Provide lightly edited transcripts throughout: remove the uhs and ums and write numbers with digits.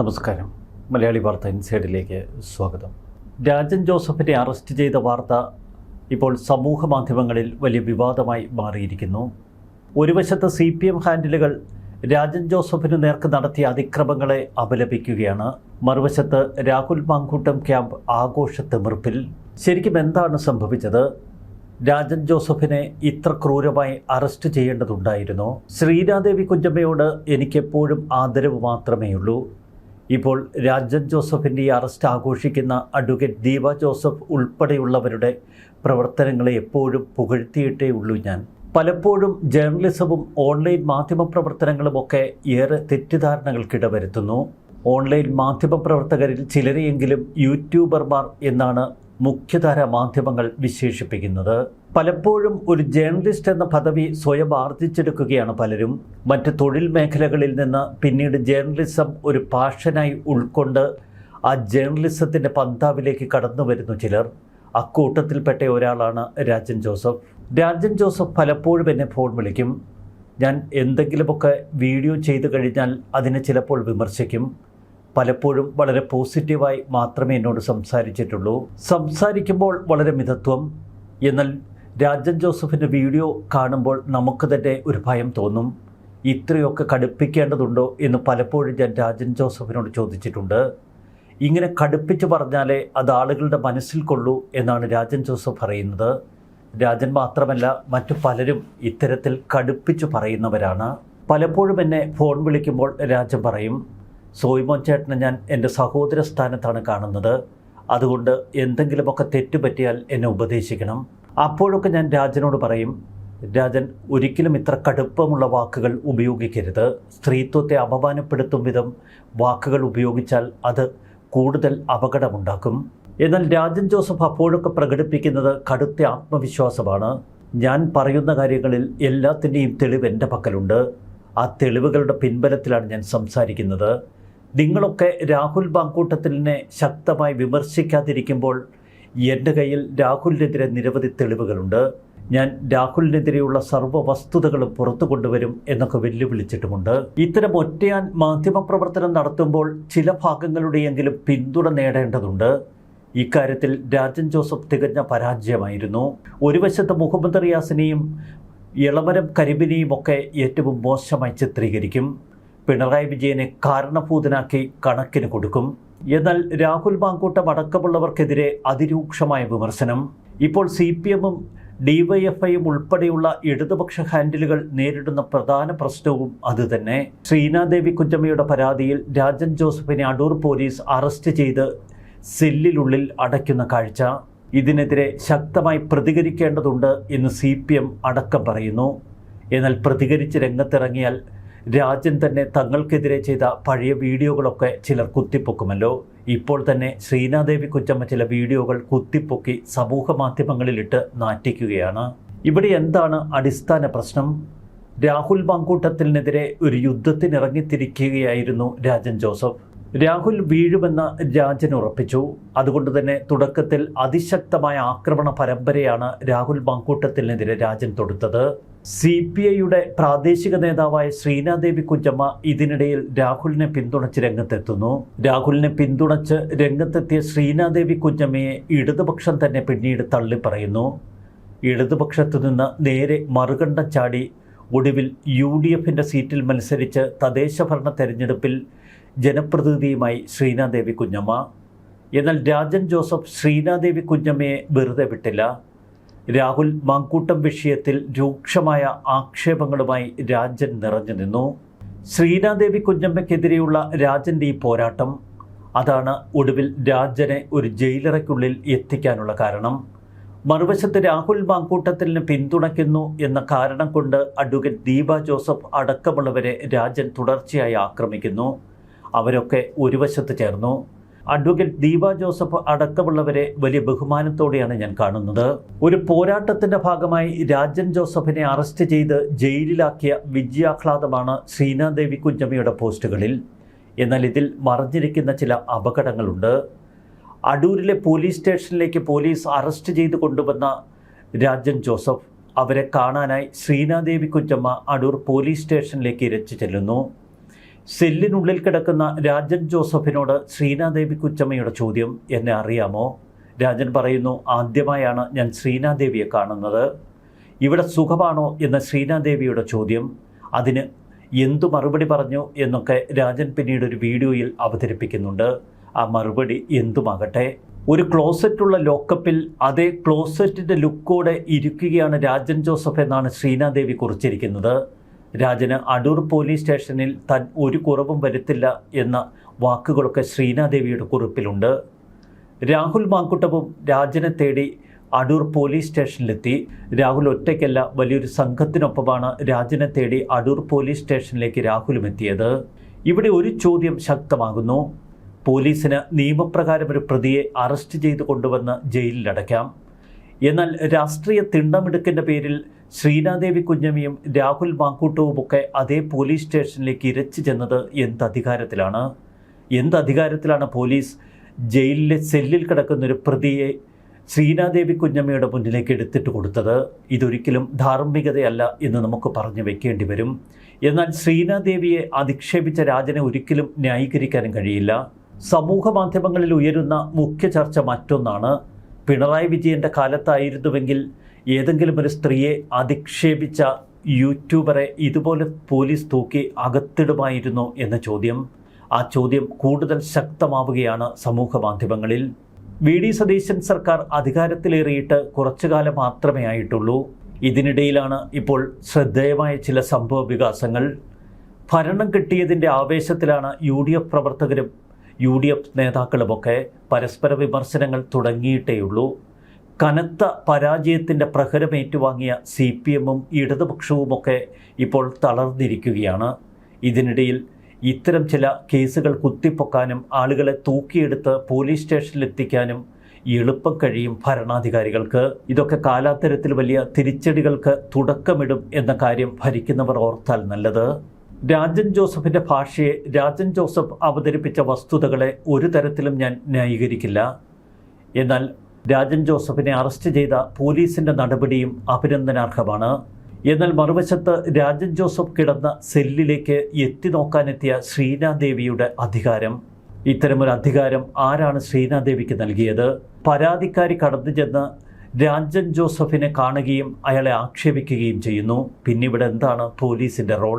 നമസ്കാരം. മലയാളി വാർത്ത ഇൻസൈഡിലേക്ക് സ്വാഗതം. രാജൻ ജോസഫിനെ അറസ്റ്റ് ചെയ്ത വാർത്ത ഇപ്പോൾ സമൂഹ മാധ്യമങ്ങളിൽ വലിയ വിവാദമായി മാറിയിരിക്കുന്നു. ഒരു വശത്ത് CPM ഹാൻഡിലുകൾ രാജൻ ജോസഫിന് നേർക്ക് നടത്തിയ അതിക്രമങ്ങളെ അപലപിക്കുകയാണ്. മറുവശത്ത് രാഹുൽ മാങ്കൂട്ടം ക്യാമ്പ് ആഘോഷത്തിമിർപ്പിൽ. ശരിക്കും എന്താണ് സംഭവിച്ചത്? രാജൻ ജോസഫിനെ ഇത്ര ക്രൂരമായി അറസ്റ്റ് ചെയ്യേണ്ടതുണ്ടായിരുന്നോ? ശ്രീനാദേവി കുഞ്ചമ്മയോട് എനിക്കെപ്പോഴും ആദരവ് മാത്രമേയുള്ളൂ. ഇപ്പോൾ രാജൻ ജോസഫിൻ്റെ ഈ അറസ്റ്റ് ആഘോഷിക്കുന്ന അഡ്വക്കേറ്റ് ദീപ ജോസഫ് ഉൾപ്പെടെയുള്ളവരുടെ പ്രവർത്തനങ്ങളെ എപ്പോഴും പുകഴ്ത്തിയിട്ടേ ഉള്ളൂ ഞാൻ. പലപ്പോഴും ജേർണലിസവും ഓൺലൈൻ മാധ്യമപ്രവർത്തനങ്ങളുമൊക്കെ ഏറെ തെറ്റിദ്ധാരണകൾക്കിടവരുത്തുന്നു. ഓൺലൈൻ മാധ്യമപ്രവർത്തകരിൽ ചിലരെയെങ്കിലും യൂട്യൂബർമാർ എന്നാണ് മുഖ്യധാര മാധ്യമങ്ങൾ വിശേഷിപ്പിക്കുന്നത്. പലപ്പോഴും ഒരു ജേർണലിസ്റ്റ് എന്ന പദവി സ്വയം ആർജിച്ചെടുക്കുകയാണ് പലരും. മറ്റ് തൊഴിൽ മേഖലകളിൽ നിന്ന് പിന്നീട് ജേർണലിസം ഒരു പാഷനായി ഉൾക്കൊണ്ട് ആ ജേർണലിസത്തിൻ്റെ പന്താവിലേക്ക് കടന്നു വരുന്നു ചിലർ. അക്കൂട്ടത്തിൽപ്പെട്ട ഒരാളാണ് രാജൻ ജോസഫ്. രാജൻ ജോസഫ് പലപ്പോഴും എന്നെ ഫോൺ വിളിക്കും. ഞാൻ എന്തെങ്കിലുമൊക്കെ വീഡിയോ ചെയ്തു കഴിഞ്ഞാൽ അതിനെ ചിലപ്പോൾ വിമർശിക്കും. പലപ്പോഴും വളരെ പോസിറ്റീവായി മാത്രമേ എന്നോട് സംസാരിച്ചിട്ടുള്ളൂ. സംസാരിക്കുമ്പോൾ വളരെ മിതത്വം. എന്നാൽ രാജൻ ജോസഫിൻ്റെ വീഡിയോ കാണുമ്പോൾ നമുക്ക് തന്നെ ഒരു ഭയം തോന്നും. ഇത്രയൊക്കെ കടുപ്പിക്കേണ്ടതുണ്ടോ എന്ന് പലപ്പോഴും ഞാൻ രാജൻ ജോസഫിനോട് ചോദിച്ചിട്ടുണ്ട്. ഇങ്ങനെ കടുപ്പിച്ച് പറഞ്ഞാലേ അത് ആളുകളുടെ മനസ്സിൽ കൊള്ളൂ എന്നാണ് രാജൻ ജോസഫ് പറയുന്നത്. രാജൻ മാത്രമല്ല, മറ്റു പലരും ഇത്തരത്തിൽ കടുപ്പിച്ച് പറയുന്നവരാണ്. പലപ്പോഴും എന്നെ ഫോൺ വിളിക്കുമ്പോൾ രാജൻ പറയും, സോയ്മോൻ ചേട്ടനെ ഞാൻ എൻ്റെ സഹോദര സ്ഥാനത്താണ് കാണുന്നത്. അതുകൊണ്ട് എന്തെങ്കിലുമൊക്കെ തെറ്റുപറ്റിയാൽ എന്നെ ഉപദേശിക്കണം. അപ്പോഴൊക്കെ ഞാൻ രാജനോട് പറയും, രാജൻ ഒരിക്കലും ഇത്ര കടുപ്പമുള്ള വാക്കുകൾ ഉപയോഗിക്കരുത്. സ്ത്രീത്വത്തെ അപമാനപ്പെടുത്തും വിധം വാക്കുകൾ ഉപയോഗിച്ചാൽ അത് കൂടുതൽ അപകടമുണ്ടാക്കും. എന്നാൽ രാജൻ ജോസഫ് അപ്പോഴൊക്കെ പ്രകടിപ്പിക്കുന്നത് കടുത്ത ആത്മവിശ്വാസമാണ്. ഞാൻ പറയുന്ന കാര്യങ്ങളിൽ എല്ലാത്തിൻ്റെയും തെളിവ് എൻ്റെ പക്കലുണ്ട്. ആ തെളിവുകളുടെ പിൻബലത്തിലാണ് ഞാൻ സംസാരിക്കുന്നത്. നിങ്ങളൊക്കെ രാഹുൽ മാങ്കൂട്ടത്തിലിനെ ശക്തമായി വിമർശിക്കാതിരിക്കുമ്പോൾ എൻ്റെ കയ്യിൽ രാഹുലിനെതിരെ നിരവധി തെളിവുകളുണ്ട്. ഞാൻ രാഹുലിനെതിരെയുള്ള സർവ്വ വസ്തുതകളും പുറത്തു കൊണ്ടുവരും എന്നൊക്കെ വെല്ലുവിളിച്ചിട്ടുമുണ്ട്. ഇത്തരം ഒറ്റയാൻ മാധ്യമപ്രവർത്തനം നടത്തുമ്പോൾ ചില ഭാഗങ്ങളുടെയെങ്കിലും പിന്തുണ നേടേണ്ടതുണ്ട്. ഇക്കാര്യത്തിൽ രാജൻ ജോസഫ് തികഞ്ഞ പരാജയമായിരുന്നു. ഒരു വശത്ത് മുഹമ്മദ് റിയാസിനെയും ഇളമരം കരിമ്പിനെയും ഒക്കെ ഏറ്റവും മോശമായി ചിത്രീകരിക്കും. പിണറായി വിജയനെ കാരണഭൂതനാക്കി കണക്കിന് കൊടുക്കും. എന്നാൽ രാഹുൽ മാങ്കൂട്ടം അടക്കമുള്ളവർക്കെതിരെ അതിരൂക്ഷമായ വിമർശനം. ഇപ്പോൾ CPMഉം DYFIയും ഉൾപ്പെടെയുള്ള ഇടതുപക്ഷ ഹാൻഡിലുകൾ നേരിടുന്ന പ്രധാന പ്രശ്നവും അതുതന്നെ. ശ്രീനാദേവി കുഞ്ചമ്മയുടെ പരാതിയിൽ രാജൻ ജോസഫിനെ അടൂർ പോലീസ് അറസ്റ്റ് ചെയ്ത് സെല്ലിനുള്ളിൽ അടയ്ക്കുന്ന കാഴ്ച. ഇതിനെതിരെ ശക്തമായി പ്രതികരിക്കേണ്ടതുണ്ട് എന്ന് CPM അടക്കം പറയുന്നു. എന്നാൽ പ്രതികരിച്ച് രംഗത്തിറങ്ങിയാൽ രാജൻ തന്നെ തങ്ങൾക്കെതിരെ ചെയ്ത പഴയ വീഡിയോകളൊക്കെ ചിലർ കുത്തിപ്പൊക്കുമല്ലോ. ഇപ്പോൾ തന്നെ ശ്രീനാദേവി കുഞ്ചമ്മ ചില വീഡിയോകൾ കുത്തിപ്പൊക്കി സമൂഹ മാധ്യമങ്ങളിലിട്ട് നാറ്റിക്കുകയാണ്. ഇവിടെ എന്താണ് അടിസ്ഥാന പ്രശ്നം? രാഹുൽ മാങ്കൂട്ടത്തിനെതിരെ ഒരു യുദ്ധത്തിനിറങ്ങിത്തിരിക്കുകയായിരുന്നു രാജൻ ജോസഫ്. രാഹുൽ വീഴുമെന്ന് രാജൻ ഉറപ്പിച്ചു. അതുകൊണ്ട് തന്നെ തുടക്കത്തിൽ അതിശക്തമായ ആക്രമണ പരമ്പരയാണ് രാഹുൽ മാങ്കൂട്ടത്തിനെതിരെ രാജൻ തൊടുത്തത്. CPIയുടെ പ്രാദേശിക നേതാവായ ശ്രീനാദേവി കുഞ്ചമ്മ ഇതിനിടയിൽ രാഹുലിനെ പിന്തുണച്ച് രംഗത്തെത്തുന്നു. രാഹുലിനെ പിന്തുണച്ച് രംഗത്തെത്തിയ ശ്രീനാദേവി കുഞ്ചമ്മയെ ഇടതുപക്ഷം തന്നെ പിന്നീട് തള്ളിപ്പറയുന്നു. ഇടതുപക്ഷത്തു നിന്ന് നേരെ മറുകണ്ഠം ചാടി ഒടുവിൽ UDFൻ്റെ സീറ്റിൽ മത്സരിച്ച് തദ്ദേശഭരണ തെരഞ്ഞെടുപ്പിൽ ജനപ്രതിനിധിയുമായി ശ്രീനാദേവി കുഞ്ഞമ്മ. എന്നാൽ രാജൻ ജോസഫ് ശ്രീനാദേവി കുഞ്ഞമ്മയെ വെറുതെ വിട്ടില്ല. രാഹുൽ മാങ്കൂട്ടം വിഷയത്തിൽ രൂക്ഷമായ ആക്ഷേപങ്ങളുമായി രാജൻ നിറഞ്ഞു നിന്നു. ശ്രീനാദേവി കുഞ്ഞമ്മയ്ക്കെതിരെയുള്ള രാജൻ്റെ ഈ പോരാട്ടം, അതാണ് ഒടുവിൽ രാജനെ ഒരു ജയിലറയ്ക്കുള്ളിൽ എത്തിക്കാനുള്ള കാരണം. മറുവശത്ത് രാഹുൽ മാങ്കൂട്ടത്തിലിനെ പിന്തുണയ്ക്കുന്നു എന്ന കാരണം കൊണ്ട് അഡ്വക്കേറ്റ് ദീപ ജോസഫ് അടക്കമുള്ളവരെ രാജൻ തുടർച്ചയായി ആക്രമിക്കുന്നു. അവരൊക്കെ ഒരു വശത്ത് ചേർന്നു. അഡ്വക്കേറ്റ് ദീപ ജോസഫ് അടക്കമുള്ളവരെ വലിയ ബഹുമാനത്തോടെയാണ് ഞാൻ കാണുന്നത്. ഒരു പോരാട്ടത്തിൻ്റെ ഭാഗമായി രാജൻ ജോസഫിനെ അറസ്റ്റ് ചെയ്ത് ജയിലിലാക്കിയ വിജയാഹ്ലാദമാണ് ശ്രീനാദേവി കുഞ്ചമ്മയുടെ പോസ്റ്റുകളിൽ. എന്നാൽ ഇതിൽ മറഞ്ഞിരിക്കുന്ന ചില അപകടങ്ങളുണ്ട്. അടൂരിലെ പോലീസ് സ്റ്റേഷനിലേക്ക് പോലീസ് അറസ്റ്റ് ചെയ്ത് കൊണ്ടുവന്ന രാജൻ ജോസഫ്, അവരെ കാണാനായി ശ്രീനാദേവി കുഞ്ചമ്മ അടൂർ പോലീസ് സ്റ്റേഷനിലേക്ക് ഇരച്ചു ചെല്ലുന്നു. സെല്ലിനുള്ളിൽ കിടക്കുന്ന രാജൻ ജോസഫിനോട് ശ്രീനാദേവി കുഞ്ഞമ്മയുടെ ചോദ്യം, എന്നെ അറിയാമോ? രാജൻ പറയുന്നു, ആദ്യമായാണ് ഞാൻ ശ്രീനാദേവിയെ കാണുന്നത്. ഇവിടെ സുഖമാണോ എന്ന ശ്രീനാദേവിയുടെ ചോദ്യം. അതിന് എന്തു മറുപടി പറഞ്ഞു എന്നൊക്കെ രാജൻ പിന്നീട് ഒരു വീഡിയോയിൽ അവതരിപ്പിക്കുന്നുണ്ട്. ആ മറുപടി എന്തുമാകട്ടെ, ഒരു ക്ലോസറ്റുള്ള ലോക്കപ്പിൽ അതേ ക്ലോസറ്റിൻ്റെ ലുക്കോടെ ഇരിക്കുകയാണ് രാജൻ ജോസഫ് എന്നാണ് ശ്രീനാദേവി കുറിച്ചിരിക്കുന്നത്. രാജന് അടൂർ പോലീസ് സ്റ്റേഷനിൽ താൻ ഒരു കുറവും വരുത്തില്ല എന്ന വാക്കുകളൊക്കെ ശ്രീനാദേവിയുടെ കുറിപ്പിലുണ്ട്. രാഹുൽ മാങ്കുട്ടവും രാജനെ തേടി അടൂർ പോലീസ് സ്റ്റേഷനിലെത്തി. രാഹുൽ ഒറ്റയ്ക്കല്ല, വലിയൊരു സംഘത്തിനൊപ്പമാണ് രാജനെ തേടി അടൂർ പോലീസ് സ്റ്റേഷനിലേക്ക് രാഹുലും എത്തിയത്. ഇവിടെ ഒരു ചോദ്യം ശക്തമാകുന്നു. പോലീസിന് നിയമപ്രകാരം ഒരു പ്രതിയെ അറസ്റ്റ് ചെയ്ത് കൊണ്ടുവന്ന് ജയിലിലടയ്ക്കാം. എന്നാൽ രാഷ്ട്രീയ തിണ്ടമിടുക്കിൻ്റെ പേരിൽ ശ്രീനാദേവി കുഞ്ഞമ്മയും രാഹുൽ മാങ്കൂട്ടവുമൊക്കെ അതേ പോലീസ് സ്റ്റേഷനിലേക്ക് ഇരച്ചു ചെന്നത് എന്തധികാരത്തിലാണ് പോലീസ് ജയിലിലെ സെല്ലിൽ കിടക്കുന്നൊരു പ്രതിയെ ശ്രീനാദേവി കുഞ്ഞമ്മയുടെ മുന്നിലേക്ക് എടുത്തിട്ട് കൊടുത്തത്? ഇതൊരിക്കലും ധാർമ്മികതയല്ല എന്ന് നമുക്ക് പറഞ്ഞു വെക്കേണ്ടി വരും. എന്നാൽ ശ്രീനാദേവിയെ അധിക്ഷേപിച്ച രാജനെ ഒരിക്കലും ന്യായീകരിക്കാനും കഴിയില്ല. സമൂഹ മാധ്യമങ്ങളിൽ ഉയരുന്ന മുഖ്യ ചർച്ച മറ്റൊന്നാണ്. പിണറായി വിജയൻ്റെ കാലത്തായിരുന്നുവെങ്കിൽ ഏതെങ്കിലും ഒരു സ്ത്രീയെ അധിക്ഷേപിച്ച യൂട്യൂബറെ ഇതുപോലെ പോലീസ് തൂക്കി അകത്തിടുമായിരുന്നു എന്ന ചോദ്യം. ആ ചോദ്യം കൂടുതൽ ശക്തമാവുകയാണ് സമൂഹ മാധ്യമങ്ങളിൽ. വി ഡി സതീശൻ സർക്കാർ അധികാരത്തിലേറിയിട്ട് കുറച്ചു കാലം മാത്രമേ ആയിട്ടുള്ളൂ. ഇതിനിടയിലാണ് ഇപ്പോൾ ശ്രദ്ധേയമായ ചില സംഭവ വികാസങ്ങൾ. ഭരണം കിട്ടിയതിൻ്റെ ആവേശത്തിലാണ് UDF പ്രവർത്തകരും UDF നേതാക്കളുമൊക്കെ പരസ്പര വിമർശനങ്ങൾ തുടങ്ങിയിട്ടേയുള്ളൂ. കനത്ത പരാജയത്തിൻ്റെ പ്രഹരമേറ്റുവാങ്ങിയ CPMഉം ഇടതുപക്ഷവുമൊക്കെ ഇപ്പോൾ തളർന്നിരിക്കുകയാണ്. ഇതിനിടയിൽ ഇത്തരം ചില കേസുകൾ കുത്തിപ്പൊക്കാനും ആളുകളെ തൂക്കിയെടുത്ത് പോലീസ് സ്റ്റേഷനിലെത്തിക്കാനും എളുപ്പം കഴിയും ഭരണാധികാരികൾക്ക്. ഇതൊക്കെ കാലാന്തരത്തിൽ വലിയ തിരിച്ചടികൾക്ക് തുടക്കമിടും എന്ന കാര്യം ഭരിക്കുന്നവർ ഓർത്താൽ നല്ലത്. രാജൻ ജോസഫിൻ്റെ ഭാഷയെ, രാജൻ ജോസഫ് അവതരിപ്പിച്ച വസ്തുതകളെ ഒരു തരത്തിലും ഞാൻ ന്യായീകരിക്കില്ല. എന്നാൽ രാജൻ ജോസഫിനെ അറസ്റ്റ് ചെയ്ത പോലീസിൻ്റെ നടപടിയും അഭിനന്ദനാർഹമാണ്. എന്നാൽ മറുവശത്ത് രാജൻ ജോസഫ് കിടന്ന സെല്ലിലേക്ക് എത്തി നോക്കാനെത്തിയ ശ്രീനാദേവിയുടെ അധികാരം, ഇത്തരമൊരു അധികാരം ആരാണ് ശ്രീനാദേവിക്ക് നൽകിയത്? പരാതിക്കാരി കടന്നു ചെന്ന് രാജൻ ജോസഫിനെ കാണുകയും അയാളെ ആക്ഷേപിക്കുകയും ചെയ്യുന്നു. പിന്നിവിടെ എന്താണ് പോലീസിൻ്റെ റോൾ?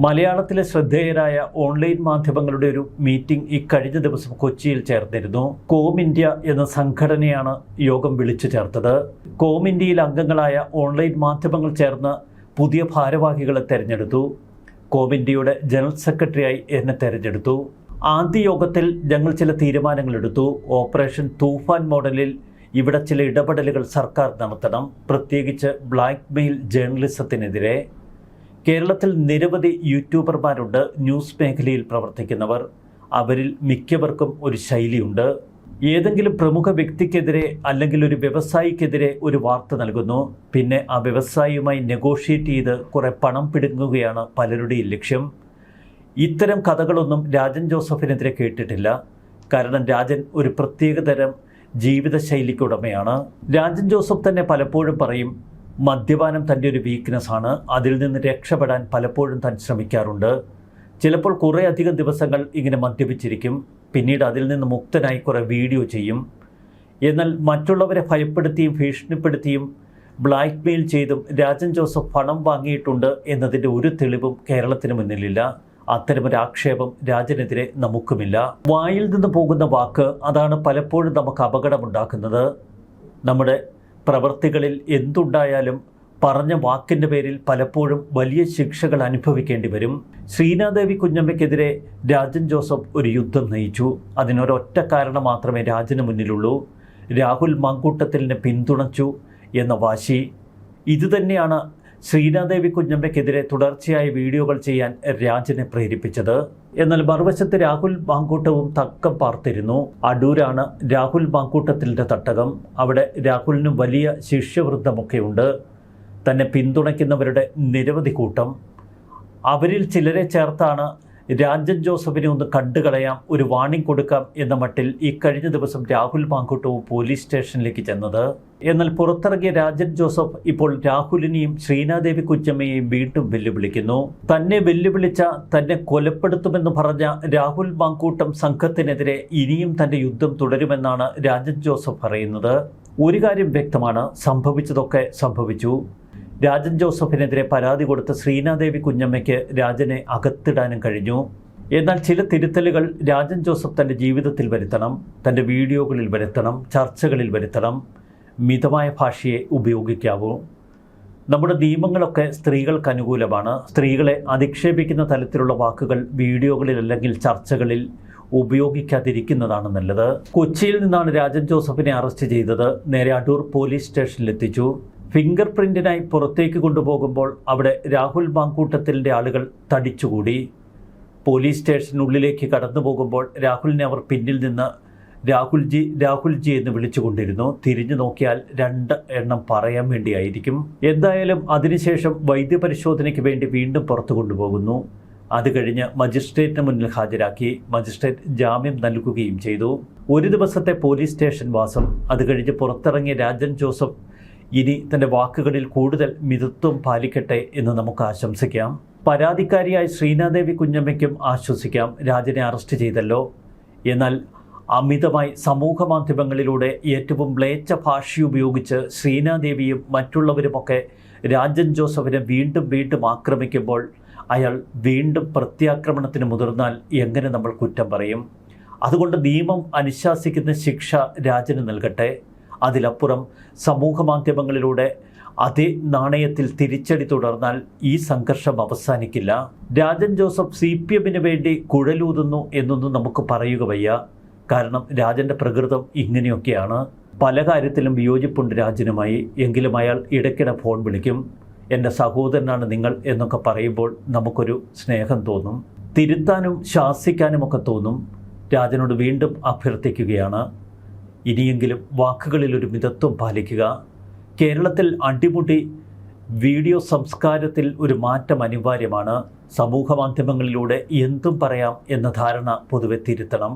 മലയാളത്തിലെ ശ്രദ്ധേയരായ ഓൺലൈൻ മാധ്യമങ്ങളുടെ ഒരു മീറ്റിംഗ് ഇക്കഴിഞ്ഞ ദിവസം കൊച്ചിയിൽ ചേർന്നിരുന്നു. കോം ഇന്ത്യ എന്ന സംഘടനയാണ് യോഗം വിളിച്ചു ചേർത്തത്. കോം ഇന്ത്യയിൽ അംഗങ്ങളായ ഓൺലൈൻ മാധ്യമങ്ങൾ ചേർന്ന് പുതിയ ഭാരവാഹികളെ തെരഞ്ഞെടുത്തു. കോം ഇന്ത്യയുടെ ജനറൽ സെക്രട്ടറിയായി എന്നെ തെരഞ്ഞെടുത്തു. ആദ്യ യോഗത്തിൽ ഞങ്ങൾ ചില തീരുമാനങ്ങളെടുത്തു. ഓപ്പറേഷൻ തൂഫാൻ മോഡലിൽ ഇവിടെ ചില ഇടപെടലുകൾ സർക്കാർ നടത്തണം, പ്രത്യേകിച്ച് ബ്ലാക്ക് മെയിൽ ജേർണലിസത്തിനെതിരെ. കേരളത്തിൽ നിരവധി യൂട്യൂബർമാരുണ്ട്, ന്യൂസ് മേഖലയിൽ പ്രവർത്തിക്കുന്നവർ. അവരിൽ മിക്കവർക്കും ഒരു ശൈലിയുണ്ട്. ഏതെങ്കിലും പ്രമുഖ വ്യക്തിക്കെതിരെ അല്ലെങ്കിൽ ഒരു വ്യവസായിക്കെതിരെ ഒരു വാർത്ത നൽകുന്നു. പിന്നെ ആ വ്യവസായിയുമായി നെഗോഷിയേറ്റ് ചെയ്ത് കുറേ പണം പിടുങ്ങുകയാണ് പലരുടെയും ലക്ഷ്യം. ഇത്തരം കഥകളൊന്നും രാജൻ ജോസഫിനെതിരെ കേട്ടിട്ടില്ല. കാരണം രാജൻ ഒരു പ്രത്യേകതരം ജീവിതശൈലിക്കുടമയാണ്. രാജൻ ജോസഫ് തന്നെ പലപ്പോഴും പറയും, മദ്യപാനം തൻ്റെ ഒരു വീക്ക്നെസ്സാണ്, അതിൽ നിന്ന് രക്ഷപ്പെടാൻ പലപ്പോഴും താൻ ശ്രമിക്കാറുണ്ട്. ചിലപ്പോൾ കുറേ അധികം ദിവസങ്ങൾ ഇങ്ങനെ മദ്യപിച്ചിരിക്കും, പിന്നീട് അതിൽ നിന്ന് മുക്തനായി കുറേ വീഡിയോ ചെയ്യും. എന്നാൽ മറ്റുള്ളവരെ ഭയപ്പെടുത്തിയും ഭീഷണിപ്പെടുത്തിയും ബ്ലാക്ക് മെയിൽ ചെയ്തും രാജൻ ജോസഫ് പണം വാങ്ങിയിട്ടുണ്ട് എന്നതിൻ്റെ ഒരു തെളിവും കേരളത്തിന് മുന്നിലില്ല. അത്തരമൊരാക്ഷേപം രാജനെതിരെ നമുക്കുമില്ല. വായിൽ നിന്ന് പോകുന്ന വാക്ക്, അതാണ് പലപ്പോഴും നമുക്ക് അപകടമുണ്ടാക്കുന്നത്. നമ്മുടെ പ്രവൃത്തികളിൽ എന്തുണ്ടായാലും പറഞ്ഞ വാക്കിൻ്റെ പേരിൽ പലപ്പോഴും വലിയ ശിക്ഷകൾ അനുഭവിക്കേണ്ടി വരും. ശ്രീനാദേവി കുഞ്ഞമ്മയ്ക്കെതിരെ രാജൻ ജോസഫ് ഒരു യുദ്ധം നയിച്ചു. അതിനൊരൊറ്റ കാരണം മാത്രമേ രാജന് മുന്നിലുള്ളൂ: രാഹുൽ മാങ്കൂട്ടത്തിലിനെ പിന്തുണച്ചു എന്ന വാശി. ഇതുതന്നെയാണ് ശ്രീനാദേവി കുഞ്ഞമ്മയ്ക്കെതിരെ തുടർച്ചയായ വീഡിയോകൾ ചെയ്യാൻ രാജനെ പ്രേരിപ്പിച്ചത്. എന്നാൽ മറുവശത്ത് രാഹുൽ മാങ്കൂട്ടവും തക്കം പാർത്തിരുന്നു. അടൂരാണ് രാഹുൽ മാങ്കൂട്ടത്തിലിൻ്റെ തട്ടകം. അവിടെ രാഹുലിന് വലിയ ശിഷ്യവൃന്ദമൊക്കെയുണ്ട്. തന്നെ പിന്തുണയ്ക്കുന്നവരുടെ നിരവധി കൂട്ടം. അവരിൽ ചിലരെ ചേർത്താണ് രാജൻ ജോസഫിനെ ഒന്ന് കണ്ടുകളയാം, ഒരു വാണിംഗ് കൊടുക്കാം എന്ന മട്ടിൽ ഈ കഴിഞ്ഞ ദിവസം രാഹുൽ മാങ്കൂട്ടവും പോലീസ് സ്റ്റേഷനിലേക്ക് ചെന്നത്. എന്നാൽ പുറത്തിറങ്ങിയ രാജൻ ജോസഫ് ഇപ്പോൾ രാഹുലിനെയും ശ്രീനാദേവി കുഞ്ഞമ്മയെയും വീണ്ടും വെല്ലുവിളിക്കുന്നു. തന്നെ വെല്ലുവിളിച്ച തന്നെ കൊലപ്പെടുത്തുമെന്ന് പറഞ്ഞ രാഹുൽ മാങ്കൂട്ടം സംഘത്തിനെതിരെ ഇനിയും തന്റെ യുദ്ധം തുടരുമെന്നാണ് രാജൻ ജോസഫ് പറയുന്നത്. ഒരു കാര്യം വ്യക്തമാണ്, സംഭവിച്ചതൊക്കെ സംഭവിച്ചു. രാജൻ ജോസഫിനെതിരെ പരാതി കൊടുത്ത ശ്രീനാദേവി കുഞ്ഞമ്മയ്ക്ക് രാജനെ അകത്തിടാനും കഴിഞ്ഞു. എന്നാൽ ചില തിരുത്തലുകൾ രാജൻ ജോസഫ് തൻ്റെ ജീവിതത്തിൽ വരുത്തണം, തൻ്റെ വീഡിയോകളിൽ വരുത്തണം, ചർച്ചകളിൽ വരുത്തണം. മിതമായ ഭാഷയെ ഉപയോഗിക്കാവൂ. നമ്മുടെ നിയമങ്ങളൊക്കെ സ്ത്രീകൾക്ക് അനുകൂലമാണ്. സ്ത്രീകളെ അധിക്ഷേപിക്കുന്ന തലത്തിലുള്ള വാക്കുകൾ വീഡിയോകളിൽ അല്ലെങ്കിൽ ചർച്ചകളിൽ ഉപയോഗിക്കാതിരിക്കുന്നതാണ് നല്ലത്. കൊച്ചിയിൽ നിന്നാണ് രാജൻ ജോസഫിനെ അറസ്റ്റ് ചെയ്തത്. നേരെ അടൂർ പോലീസ് സ്റ്റേഷനിലെത്തിച്ചു. ഫിംഗർ പ്രിന്റിനായി പുറത്തേക്ക് കൊണ്ടുപോകുമ്പോൾ അവിടെ രാഹുൽ മാങ്കൂട്ടത്തിൻ്റെ ആളുകൾ തടിച്ചുകൂടി. പോലീസ് സ്റ്റേഷനുള്ളിലേക്ക് കടന്നു പോകുമ്പോൾ രാഹുലിനെ അവർ പിന്നിൽ നിന്ന് രാഹുൽജി രാഹുൽജി എന്ന് വിളിച്ചുകൊണ്ടിരുന്നു. തിരിഞ്ഞു നോക്കിയാൽ 2 എണ്ണം പറയാൻ വേണ്ടിയായിരിക്കും. എന്തായാലും അതിനുശേഷം വൈദ്യപരിശോധനയ്ക്ക് വേണ്ടി വീണ്ടും പുറത്തു കൊണ്ടുപോകുന്നു. അത് കഴിഞ്ഞ് മജിസ്ട്രേറ്റിന് മുന്നിൽ ഹാജരാക്കി. മജിസ്ട്രേറ്റ് ജാമ്യം നൽകുകയും ചെയ്തു. ഒരു ദിവസത്തെ പോലീസ് സ്റ്റേഷൻ വാസം. അത് കഴിഞ്ഞ് പുറത്തിറങ്ങിയ രാജൻ ജോസഫ് ഇനി തൻ്റെ വാക്കുകളിൽ കൂടുതൽ മിതത്വം പാലിക്കട്ടെ എന്ന് നമുക്ക് ആശംസിക്കാം. പരാതിക്കാരിയായ ശ്രീനാദേവി കുഞ്ഞമ്മയ്ക്കും ആശ്വസിക്കാം, രാജനെ അറസ്റ്റ് ചെയ്തല്ലോ. എന്നാൽ അമിതമായി സമൂഹ മാധ്യമങ്ങളിലൂടെ ഏറ്റവും മ്ലേച്ഛ ഭാഷയുപയോഗിച്ച് ശ്രീനാദേവിയും മറ്റുള്ളവരുമൊക്കെ രാജൻ ജോസഫിനെ വീണ്ടും ആക്രമിക്കുമ്പോൾ അയാൾ വീണ്ടും പ്രത്യാക്രമണത്തിന് മുതിർന്നാൽ എങ്ങനെ നമ്മൾ കുറ്റം പറയും? അതുകൊണ്ട് നിയമം അനുശാസിക്കുന്ന ശിക്ഷ രാജന് നൽകട്ടെ. അതിലപ്പുറം സമൂഹ മാധ്യമങ്ങളിലൂടെ അതേ നാണയത്തിൽ തിരിച്ചടി തുടർന്നാൽ ഈ സംഘർഷം അവസാനിക്കില്ല. രാജൻ ജോസഫ് CPMന് വേണ്ടി കുഴലൂതുന്നു എന്നൊന്നും നമുക്ക് പറയുക വയ്യ. കാരണം രാജൻ്റെ പ്രകൃതം ഇങ്ങനെയൊക്കെയാണ്. പല കാര്യത്തിലും വിയോജിപ്പുണ്ട് രാജനുമായി. എങ്കിലും അയാൾ ഇടയ്ക്കിടെ ഫോൺ വിളിക്കും. എൻ്റെ സഹോദരനാണ് നിങ്ങൾ എന്നൊക്കെ പറയുമ്പോൾ നമുക്കൊരു സ്നേഹം തോന്നും. തിരുത്താനും ശാസിക്കാനുമൊക്കെ തോന്നും. രാജനോട് വീണ്ടും അഭ്യർത്ഥിക്കുകയാണ്, ഇനിയെങ്കിലും വാക്കുകളിൽ ഒരു മിതത്വം പാലിക്കുക. കേരളത്തിൽ അടിമുടി വീഡിയോ സംസ്കാരത്തിൽ ഒരു മാറ്റം അനിവാര്യമാണ്. സമൂഹ മാധ്യമങ്ങളിലൂടെ എന്തും പറയാം എന്ന ധാരണ പൊതുവെ തിരുത്തണം.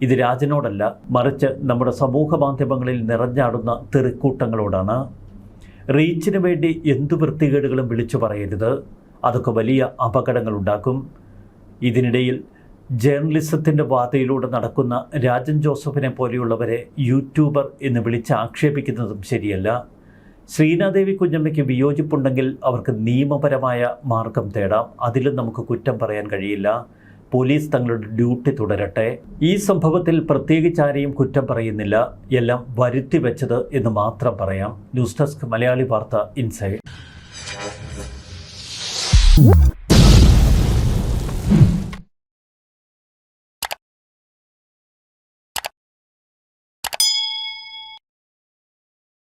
ഇത് രാജനോടല്ല, മറിച്ച് നമ്മുടെ സമൂഹ മാധ്യമങ്ങളിൽ നിറഞ്ഞാടുന്ന തെറിക്കൂട്ടങ്ങളോടാണ്. റീച്ചിന് വേണ്ടി എന്തു വൃത്തികേടുകളും വിളിച്ചു പറയരുത്. അതൊക്കെ വലിയ അപകടങ്ങളുണ്ടാക്കും. ഇതിനിടയിൽ ജേർണലിസത്തിൻ്റെ പാതയിലൂടെ നടക്കുന്ന രാജൻ ജോസഫിനെ പോലെയുള്ളവരെ യൂട്യൂബർ എന്ന് വിളിച്ച് ആക്ഷേപിക്കുന്നതും ശരിയല്ല. ശ്രീനാദേവി കുഞ്ഞമ്മയ്ക്ക് വിയോജിപ്പുണ്ടെങ്കിൽ അവർക്ക് നിയമപരമായ മാർഗം തേടാം. അതിലും നമുക്ക് കുറ്റം പറയാൻ കഴിയില്ല. പോലീസ് തങ്ങളുടെ ഡ്യൂട്ടി തുടരട്ടെ. ഈ സംഭവത്തിൽ പ്രത്യേകിച്ച് ആരെയും കുറ്റം പറയുന്നില്ല. എല്ലാം വരുത്തി വെച്ചത് എന്ന് മാത്രം പറയാം. ന്യൂസ് ഡെസ്ക് മലയാളി വാർത്ത ഇൻസൈഡ്.